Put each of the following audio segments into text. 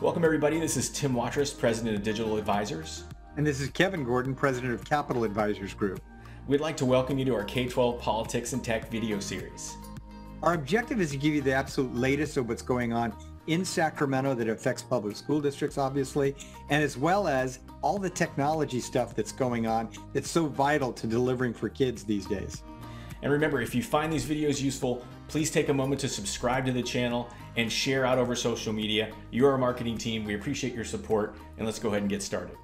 Welcome everybody, this is Tim Watrous, President of Digital Advisors. And this is Kevin Gordon, President of Capital Advisors Group. We'd like to welcome you to our K-12 Politics and Tech video series. Our objective is to give you the absolute latest of what's going on in Sacramento that affects public school districts, obviously, and as well as all the technology stuff that's going on that's so vital to delivering for kids these days. And remember, if you find these videos useful, please take a moment to subscribe to the channel and share out over social media. You're our marketing team. We appreciate your support, and let's go ahead and get started.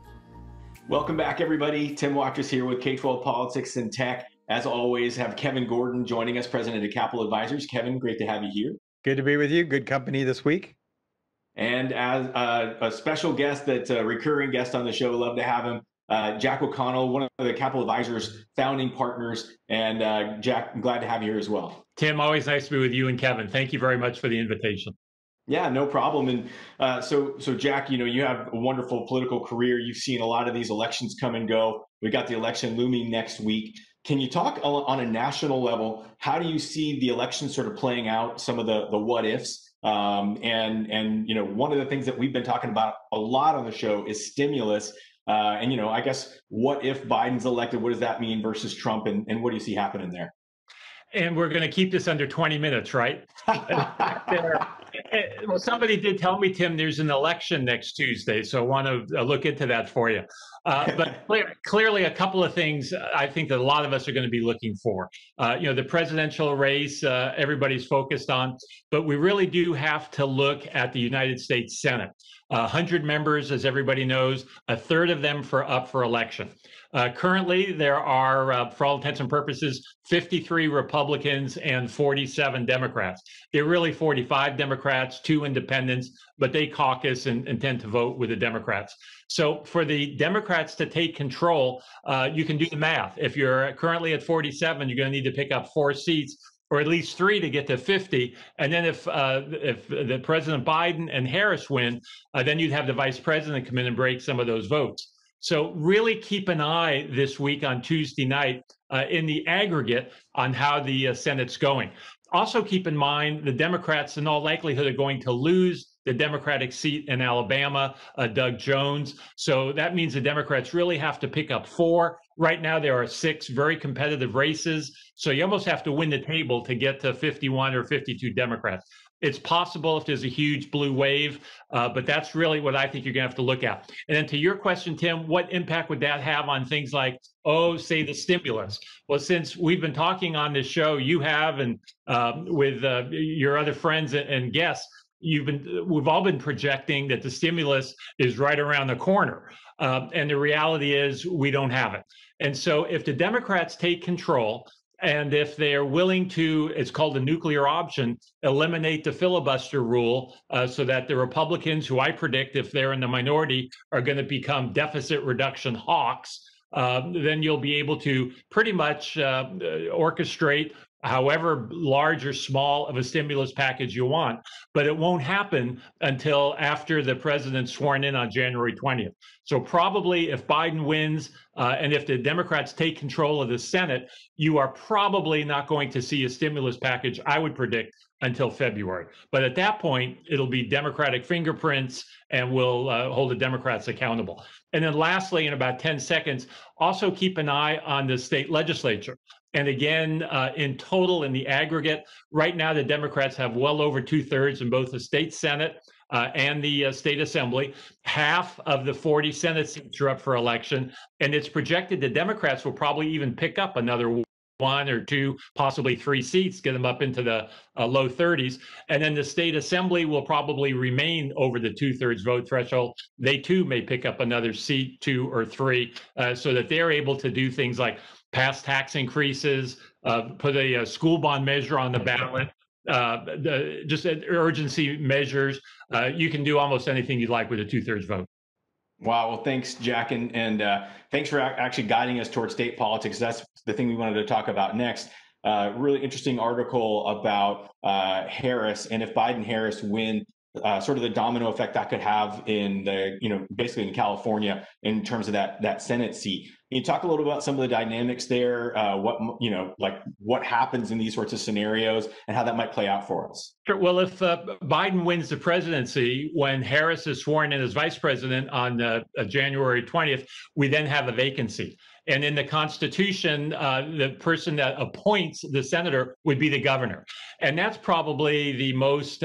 Welcome back, everybody. Tim Watrous here with K-12 Politics and Tech. As always, have Kevin Gordon joining us, President of Capital Advisors. Kevin, great to have you here. Good to be with you. Good company this week. And as a special guest, that's a recurring guest on the show, love to have him, Jack OConnell, one of the Capital Advisors founding partners. And Jack, I'm glad to have you here as well. Tim, always nice to be with you and Kevin. Thank you very much for the invitation. Yeah, no problem. And so Jack, you have a wonderful political career. You've seen a lot of these elections come and go. We got the election looming next week. Can you talk on a national level? How do you see the election sort of playing out? Some of the what ifs, and one of the things that we've been talking about a lot on the show is stimulus. And I guess what if Biden's elected? What does that mean versus Trump? And what do you see happening there? And we're going to keep this under 20 minutes, right? Well, somebody did tell me, Tim, there's an election next Tuesday, so I want to look into that for you. But clearly, a couple of things I think that a lot of us are going to be looking for. The presidential race, everybody's focused on, but we really do have to look at the United States Senate. 100 members, as everybody knows, a third of them up for election. Currently, there are, for all intents and purposes, 53 Republicans and 47 Democrats. There are really 45 Democrats, 2 independents, but they caucus and tend to vote with the Democrats. So for the Democrats to take control, you can do the math. If you're currently at 47, you're going to need to pick up 4 seats, or at least 3 to get to 50. And then if the President Biden and Harris win, then you'd have the vice president come in and break some of those votes. So really keep an eye this week on Tuesday night in the aggregate on how the Senate's going. Also keep in mind the Democrats in all likelihood are going to lose the Democratic seat in Alabama, Doug Jones. So that means the Democrats really have to pick up 4. Right now, there are 6 very competitive races. So you almost have to win the table to get to 51 or 52 Democrats. It's possible if there's a huge blue wave, but that's really what I think you're going to have to look at. And then to your question, Tim, what impact would that have on things like, say the stimulus? Well, since we've been talking on this show, you have, and with your other friends and guests, we've all been projecting that the stimulus is right around the corner. And the reality is we don't have it. And so if the Democrats take control, and if they're willing to, it's called the nuclear option, eliminate the filibuster rule so that the Republicans, who I predict, if they're in the minority, are going to become deficit reduction hawks, then you'll be able to pretty much orchestrate however large or small of a stimulus package you want. But it won't happen until after the president's sworn in on January 20th. So probably if Biden wins and if the Democrats take control of the Senate, you are probably not going to see a stimulus package, I would predict, until February. But at that point, it'll be Democratic fingerprints and we'll hold the Democrats accountable. And then lastly, in about 10 seconds, also keep an eye on the state legislature. And again, in total, in the aggregate, right now, the Democrats have well over 2/3 in both the state Senate and the state assembly. Half of the 40 Senate seats are up for election. And it's projected the Democrats will probably even pick up another 1 or 2, possibly 3 seats, get them up into the low 30s. And then the state assembly will probably remain over the 2/3 vote threshold. They too may pick up another seat, 2 or 3, so that they're able to do things like pass tax increases, put a school bond measure on the ballot, just urgency measures. You can do almost anything you'd like with a 2/3 vote. Wow. Well, thanks, Jack. And thanks for actually guiding us towards state politics. That's the thing we wanted to talk about next. Really interesting article about Harris, and if Biden-Harris win, sort of the domino effect that could have in the, basically in California in terms of that Senate seat. Can you talk a little about some of the dynamics there? Like what happens in these sorts of scenarios and how that might play out for us? Sure. Well, if Biden wins the presidency, when Harris is sworn in as vice president on January 20th, we then have a vacancy. And in the Constitution, the person that appoints the senator would be the governor. And that's probably the most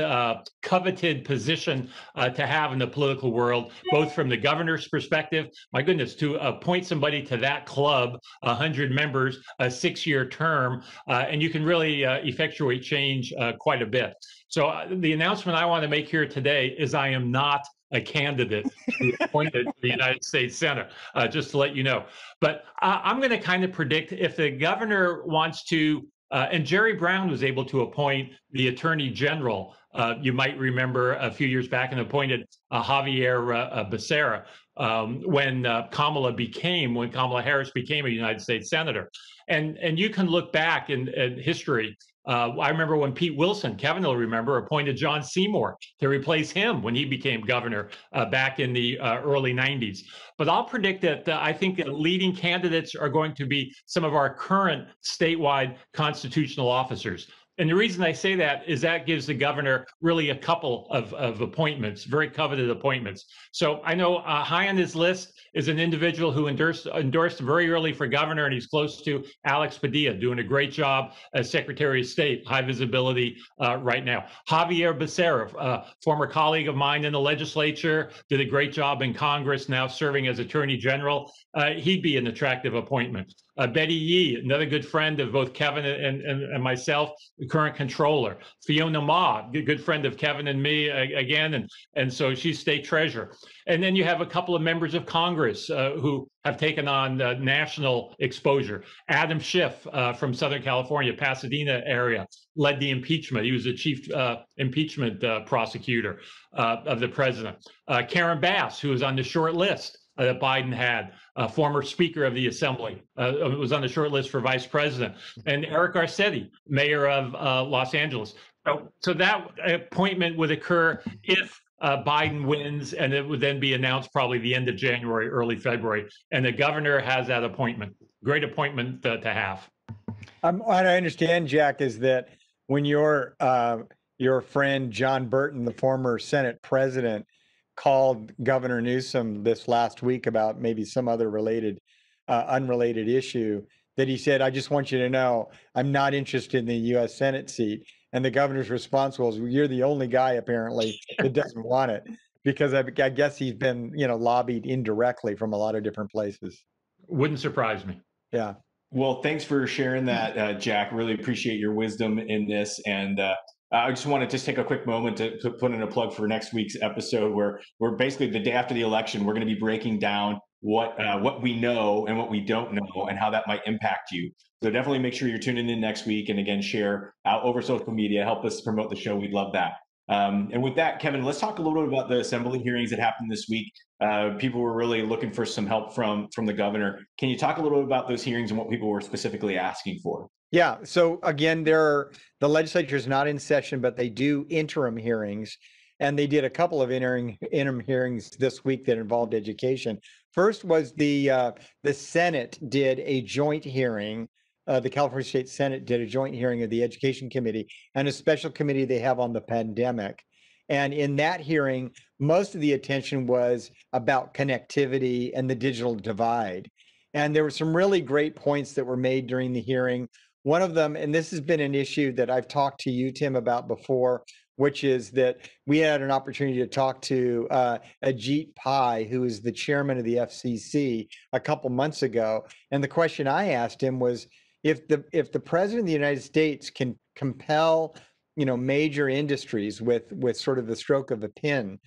coveted position to have in the political world, both from the governor's perspective. My goodness, to appoint somebody to that club, 100 members, a 6-year term, and you can really effectuate change quite a bit. So the announcement I want to make here today is I am not a candidate to be appointed to the United States Senate, just to let you know. But I'm going to kind of predict if the governor wants to, and Jerry Brown was able to appoint the attorney general. You might remember a few years back and appointed Javier Becerra when Kamala Harris became a United States senator. And you can look back in history. I remember when Pete Wilson, Kevin will remember, appointed John Seymour to replace him when he became governor back in the early 90s. But I'll predict that I think that leading candidates are going to be some of our current statewide constitutional officers. And the reason I say that is that gives the governor really a couple of appointments, very coveted appointments. So I know high on his list is an individual who endorsed very early for governor, and he's close to Alex Padilla, doing a great job as Secretary of State, high visibility right now. Javier Becerra, former colleague of mine in the legislature, did a great job in Congress, now serving as Attorney General. He'd be an attractive appointment. Betty Yee, another good friend of both Kevin and myself, the current controller. Fiona Ma, good friend of Kevin and me again, and so she's state treasurer. And then you have a couple of members of Congress who have taken on national exposure. Adam Schiff from Southern California, Pasadena area, led the impeachment. He was the chief impeachment prosecutor of the president. Karen Bass, who was on the short list that Biden had, former Speaker of the Assembly, was on the short list for Vice President, and Eric Garcetti, Mayor of Los Angeles. So that appointment would occur if Biden wins, and it would then be announced probably the end of January, early February, and the governor has that appointment. Great appointment to have. What I understand, Jack, is that when your friend John Burton, the former Senate president, called Governor Newsom this last week about maybe some other unrelated issue, that he said, "I just want you to know I'm not interested in the U.S. Senate seat." And the governor's response was, "Well, you're the only guy apparently that doesn't want it," because I guess he's been, lobbied indirectly from a lot of different places. Wouldn't surprise me. Yeah. Well, thanks for sharing that, Jack. Really appreciate your wisdom in this. And I just want to take a quick moment to put in a plug for next week's episode, where we're basically the day after the election, we're going to be breaking down what we know and what we don't know and how that might impact you. So definitely make sure you're tuning in next week. And again, share out over social media, help us promote the show. We'd love that. And with that, Kevin, let's talk a little bit about the assembly hearings that happened this week. People were really looking for some help from the governor. Can you talk a little bit about those hearings and what people were specifically asking for? Yeah. So again, the legislature is not in session, but they do interim hearings, and they did a couple of interim hearings this week that involved education. First was the Senate did a joint hearing. The California State Senate did a joint hearing of the Education Committee and a special committee they have on the pandemic. And in that hearing, most of the attention was about connectivity and the digital divide. And there were some really great points that were made during the hearing. One of them, and this has been an issue that I've talked to you, Tim, about before, which is that we had an opportunity to talk to Ajit Pai, who is the chairman of the FCC, a couple months ago. And the question I asked him was, if the president of the United States can compel, major industries with sort of the stroke of a pen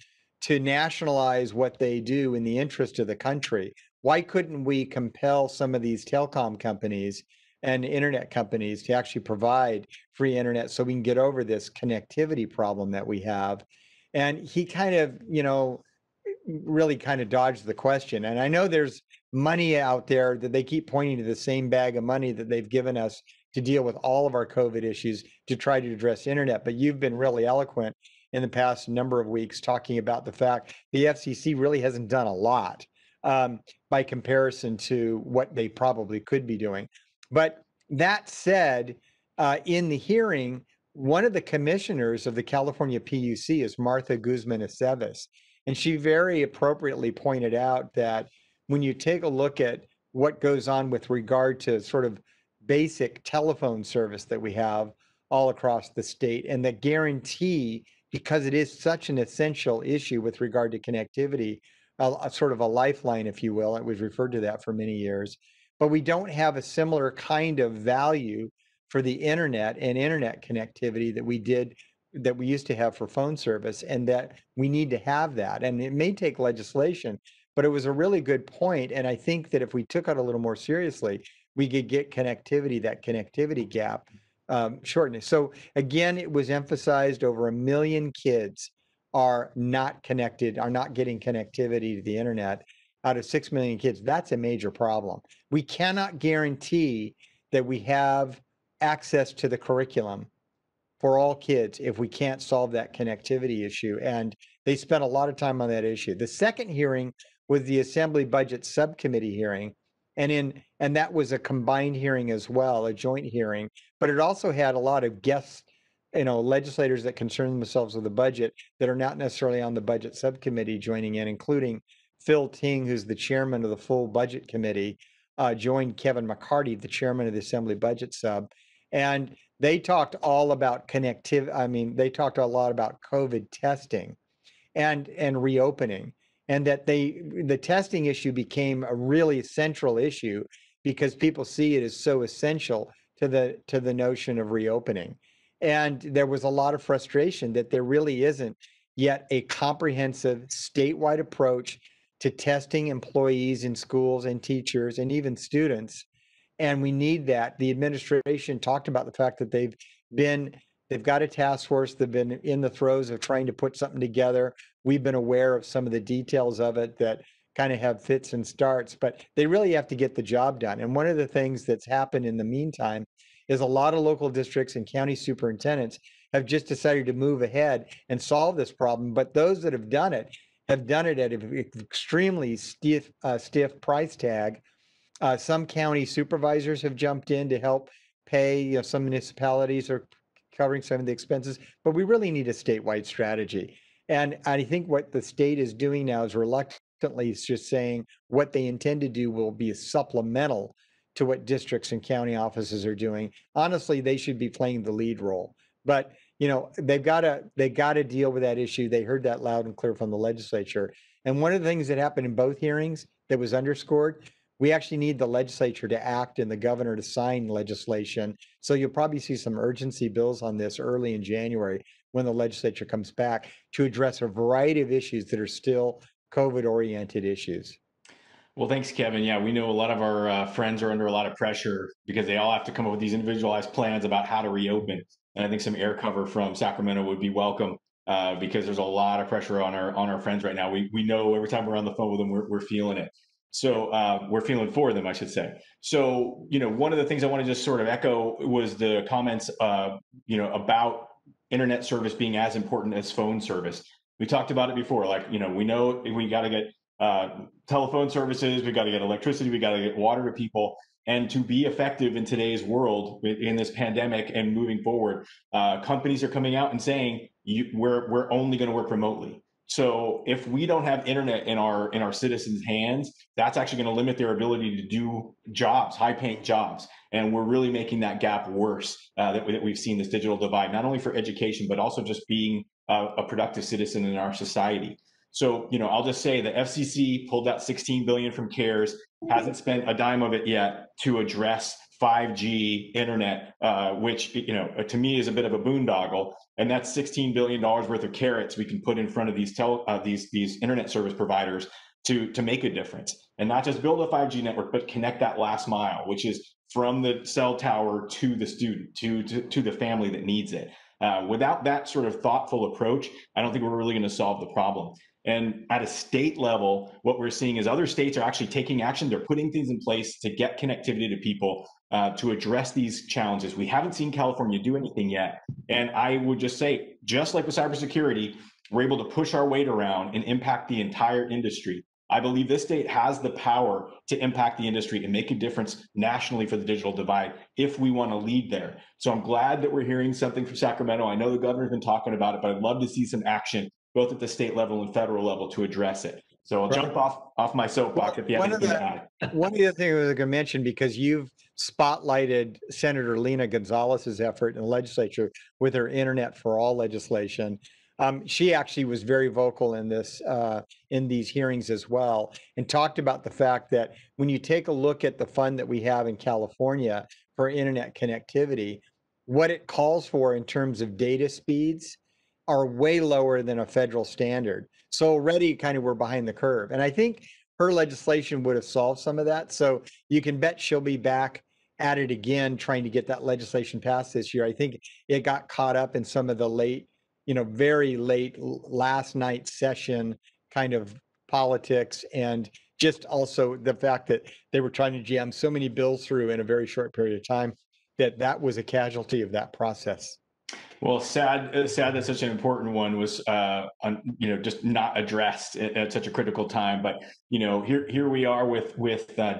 to nationalize what they do in the interest of the country, why couldn't we compel some of these telecom companies and internet companies to actually provide free internet so we can get over this connectivity problem that we have? And he kind of, really kind of dodged the question. And I know there's money out there that they keep pointing to the same bag of money that they've given us to deal with all of our COVID issues to try to address internet. But you've been really eloquent in the past number of weeks talking about the fact the FCC really hasn't done a lot by comparison to what they probably could be doing. But that said, in the hearing, one of the commissioners of the California PUC is Martha Guzman Aceves, and she very appropriately pointed out that when you take a look at what goes on with regard to sort of basic telephone service that we have all across the state, and the guarantee, because it is such an essential issue with regard to connectivity, a sort of a lifeline, if you will, and we've referred to that for many years, but we don't have a similar kind of value for the internet and internet connectivity that we used to have for phone service, and that we need to have that. And it may take legislation, but it was a really good point. And I think that if we took it a little more seriously, we could get connectivity, that connectivity gap shortened. So again, it was emphasized over 1 million kids are not connected, are not getting connectivity to the internet out of 6 million kids. That's a major problem. We cannot guarantee that we have access to the curriculum for all kids if we can't solve that connectivity issue. And they spent a lot of time on that issue. The second hearing was the Assembly Budget Subcommittee hearing. And that was a combined hearing as well, a joint hearing, but it also had a lot of guests, legislators that concern themselves with the budget that are not necessarily on the budget subcommittee joining in, including Phil Ting, who's the chairman of the full budget committee, joined Kevin McCarty, the chairman of the Assembly Budget Sub. And they talked all about connectivity. I mean, they talked a lot about COVID testing and reopening, and that the testing issue became a really central issue because people see it as so essential to the notion of reopening. And there was a lot of frustration that there really isn't yet a comprehensive statewide approach to testing employees in schools and teachers and even students. And we need that. The administration talked about the fact that they've got a task force. They've been in the throes of trying to put something together. We've been aware of some of the details of it that kind of have fits and starts, but they really have to get the job done. And one of the things that's happened in the meantime is a lot of local districts and county superintendents have just decided to move ahead and solve this problem. But those that have done it at an extremely stiff price tag. Some county supervisors have jumped in to help pay. Some municipalities are covering some of the expenses, but we really need a statewide strategy. And I think what the state is doing now is reluctantly just saying what they intend to do will be supplemental to what districts and county offices are doing. Honestly, they should be playing the lead role. But they've got to deal with that issue. They heard that loud and clear from the legislature. And one of the things that happened in both hearings that was underscored, we actually need the legislature to act and the governor to sign legislation. So you'll probably see some urgency bills on this early in January when the legislature comes back to address a variety of issues that are still COVID-oriented issues. Well, thanks, Kevin. Yeah, we know a lot of our friends are under a lot of pressure because they all have to come up with these individualized plans about how to reopen. And I think some air cover from Sacramento would be welcome because there's a lot of pressure on our friends right now. We know every time we're on the phone with them, we're feeling it. So we're feeling for them, I should say. So, one of the things I want to just sort of echo was the comments, about internet service being as important as phone service. We talked about it before, we know we got to get telephone services, we got to get electricity, we got to get water to people. And to be effective in today's world, in this pandemic and moving forward, companies are coming out and saying we're only going to work remotely. So if we don't have internet in our citizens' hands, that's actually going to limit their ability to do jobs, high-paying jobs, and we're really making that gap worse. That we've seen this digital divide, not only for education but also just being a productive citizen in our society. So, I'll just say the FCC pulled out $16 billion from CARES, hasn't spent a dime of it yet to address 5G internet, which, to me is a bit of a boondoggle. And that's $16 billion worth of carrots we can put in front of these internet service providers to make a difference. And not just build a 5G network, but connect that last mile, which is from the cell tower to the student, to the family that needs it. Without that sort of thoughtful approach, I don't think we're really going to solve the problem. And at a state level, what we're seeing is other states are actually taking action. They're putting things in place to get connectivity to people to address these challenges. We haven't seen California do anything yet. And I would just say, just like with cybersecurity, we're able to push our weight around and impact the entire industry. I believe this state has the power to impact the industry and make a difference nationally for the digital divide if we want to lead there. So I'm glad that we're hearing something from Sacramento. I know the governor's been talking about it, but I'd love to see some action both at the state level and federal level to address it. So I'll jump off my soapbox if you have anything to add. One of the things I was going to mention, because you've spotlighted Senator Lena Gonzalez's effort in the legislature with her Internet for All legislation. She actually was very vocal in this, in these hearings as well, and talked about the fact that when you take a look at the fund that we have in California for internet connectivity, what it calls for in terms of data speeds are way lower than a federal standard. So already kind of we're behind the curve. And I think her legislation would have solved some of that. So you can bet she'll be back at it again, trying to get that legislation passed this year. I think it got caught up in some of the late, very late last night session kind of politics, and just also the fact that they were trying to jam so many bills through in a very short period of time that was a casualty of that process. Well, sad that such an important one was, just not addressed at such a critical time. But here we are with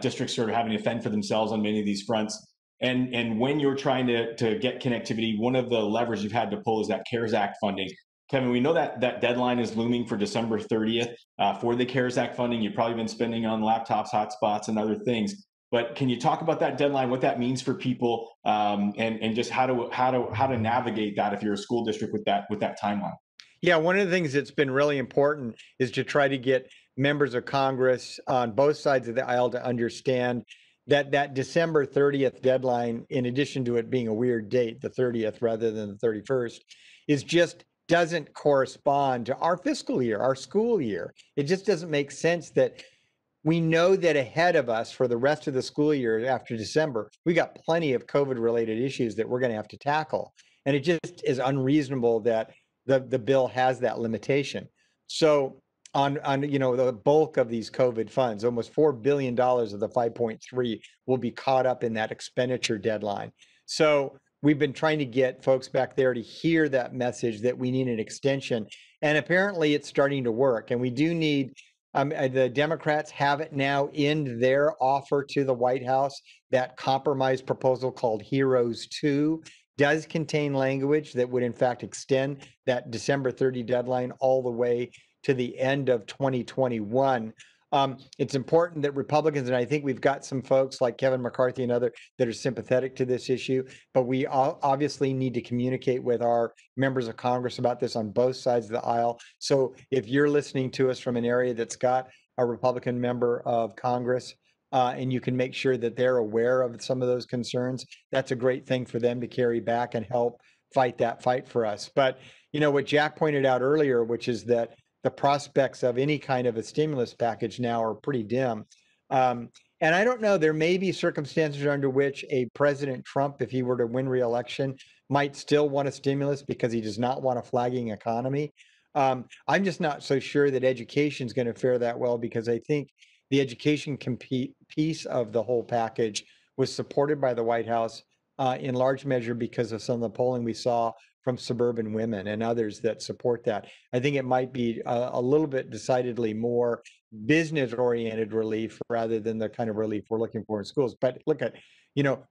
districts sort of having to fend for themselves on many of these fronts. And when you're trying to get connectivity, one of the levers you've had to pull is that CARES Act funding. Kevin, we know that deadline is looming for December 30th for the CARES Act funding. You've probably been spending on laptops, hotspots, and other things. But can you talk about that deadline, what that means for people, and just how to navigate that if you're a school district with that timeline? Yeah, one of the things that's been really important is to try to get members of Congress on both sides of the aisle to understand that December 30th deadline, in addition to it being a weird date, the 30th rather than the 31st, is just doesn't correspond to our fiscal year, our school year. It just doesn't make sense that we know that ahead of us for the rest of the school year after December, we got plenty of COVID related issues that we're going to have to tackle. And it just is unreasonable that the bill has that limitation. So on the bulk of these COVID funds, almost $4 billion of the 5.3 will be caught up in that expenditure deadline. So we've been trying to get folks back there to hear that message that we need an extension. And apparently it's starting to work. And we do need the Democrats have it now in their offer to the White House. That compromise proposal called Heroes 2 does contain language that would in fact extend that December 30 deadline all the way to the end of 2021. It's important that Republicans, and I think we've got some folks like Kevin McCarthy and other that are sympathetic to this issue, but we obviously need to communicate with our members of Congress about this on both sides of the aisle. So if you're listening to us from an area that's got a Republican member of Congress, and you can make sure that they're aware of some of those concerns, that's a great thing for them to carry back and help fight that fight for us. But what Jack pointed out earlier, which is that the prospects of any kind of a stimulus package now are pretty dim. And I don't know, there may be circumstances under which a President Trump, if he were to win re-election, might still want a stimulus because he does not want a flagging economy. I'm just not so sure that education is going to fare that well, because I think the education piece of the whole package was supported by the White House in large measure because of some of the polling we saw from suburban women and others that support that. I think it might be a little bit decidedly more business-oriented relief rather than the kind of relief we're looking for in schools. But look at,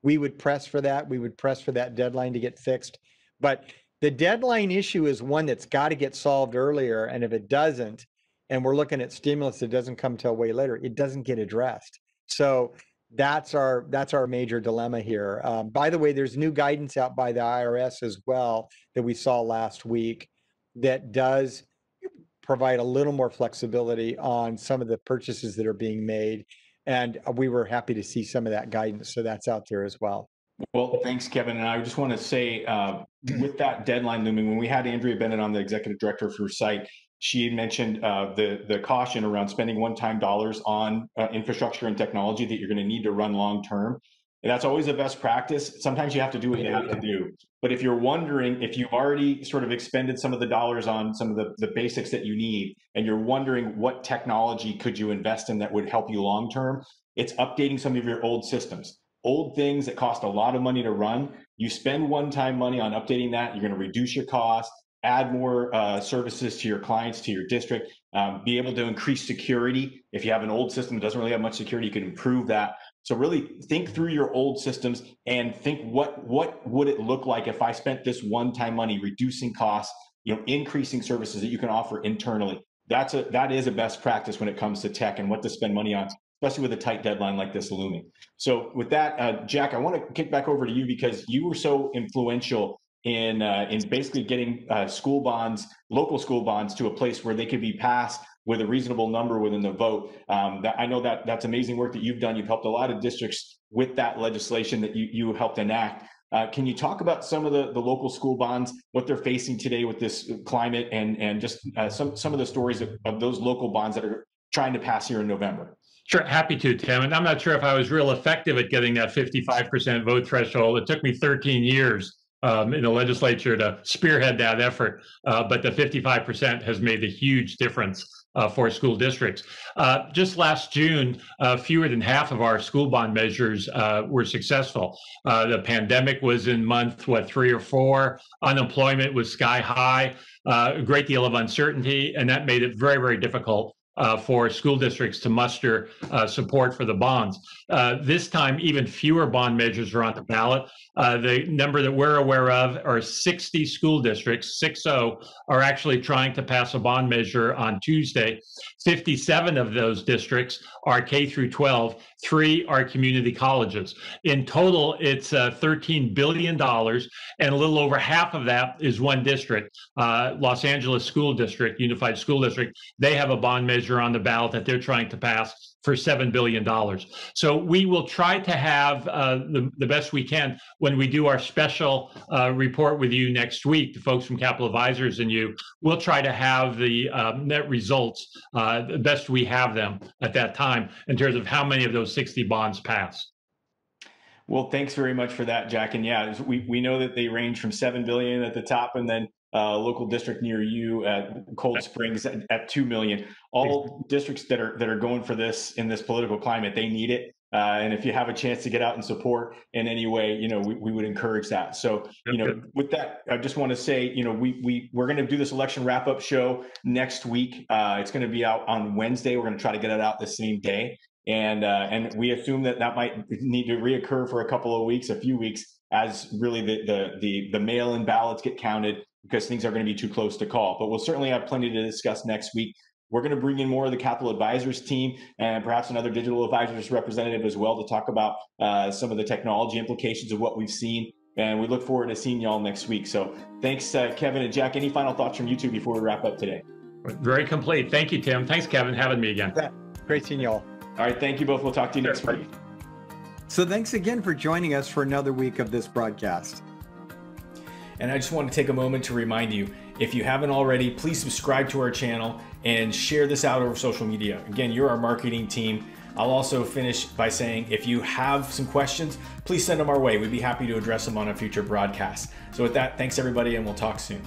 we would press for that. We would press for that deadline to get fixed. But the deadline issue is one that's got to get solved earlier. And if it doesn't, and we're looking at stimulus that doesn't come till way later, it doesn't get addressed. So that's our major dilemma here. By the way, there's new guidance out by the IRS as well that we saw last week that does provide a little more flexibility on some of the purchases that are being made. And we were happy to see some of that guidance. So that's out there as well. Well, thanks, Kevin. And I just want to say, with that deadline looming, when we had Andrea Bennett on, the executive director for SITE, she mentioned the caution around spending one-time dollars on infrastructure and technology that you're going to need to run long-term. And that's always a best practice. Sometimes you have to do what you have to do. But if you're wondering, if you've already sort of expended some of the dollars on some of the basics that you need, and you're wondering what technology could you invest in that would help you long-term, it's updating some of your old systems. Old things that cost a lot of money to run, you spend one-time money on updating that, you're going to reduce your costs, add more services to your clients, to your district, be able to increase security. If you have an old system that doesn't really have much security, you could improve that. So really think through your old systems and think what would it look like if I spent this one-time money reducing costs, increasing services that you can offer internally. That is a best practice when it comes to tech and what to spend money on, especially with a tight deadline like this looming. So with that, Jack, I want to kick back over to you because you were so influential in basically getting school bonds, local school bonds, to a place where they could be passed with a reasonable number within the vote. I know that's amazing work that you've done. You've helped a lot of districts with that legislation that you helped enact. Can you talk about some of the local school bonds, what they're facing today with this climate, and just some of the stories of those local bonds that are trying to pass here in November? Sure, happy to, Tim. And I'm not sure if I was real effective at getting that 55% vote threshold. It took me 13 years in the legislature to spearhead that effort, but the 55% has made a huge difference for school districts. Just last June, fewer than half of our school bond measures were successful. The pandemic was in month, 3 or 4. Unemployment was sky high, a great deal of uncertainty, and that made it very, very difficult for school districts to muster support for the bonds. This time, even fewer bond measures are on the ballot. The number that we're aware of are 60 school districts, 60, are actually trying to pass a bond measure on Tuesday. 57 of those districts are K through 12, 3 are community colleges. In total, it's $13 billion, and a little over half of that is one district, Los Angeles School District, Unified School District. They have a bond measure on the ballot that they're trying to pass for $7 billion. So we will try to have the best we can when we do our special report with you next week, the folks from Capital Advisors and you. We'll try to have the net results the best we have them at that time in terms of how many of those 60 bonds pass. Well, thanks very much for that, Jack. And yeah, we know that they range from $7 billion at the top, and then local district near you at Cold Springs at $2 million. All districts that are going for this in this political climate, they need it. And if you have a chance to get out and support in any way, we would encourage that. So, with that, I just want to say, we're going to do this election wrap-up show next week. It's going to be out on Wednesday. We're going to try to get it out the same day. And we assume that might need to reoccur for a few weeks, as really the mail-in ballots get counted, because things are going to be too close to call. But we'll certainly have plenty to discuss next week. We're going to bring in more of the Capital Advisors team and perhaps another digital advisors representative as well to talk about some of the technology implications of what we've seen. And we look forward to seeing y'all next week. So thanks, Kevin and Jack. Any final thoughts from you two before we wrap up today? Very complete. Thank you, Tim. Thanks, Kevin, having me again. Great seeing y'all. All right. Thank you both. We'll talk to you next week. So thanks again for joining us for another week of this broadcast. And I just want to take a moment to remind you, if you haven't already, please subscribe to our channel and share this out over social media. Again, you're our marketing team. I'll also finish by saying, if you have some questions, please send them our way. We'd be happy to address them on a future broadcast. So with that, thanks everybody, and we'll talk soon.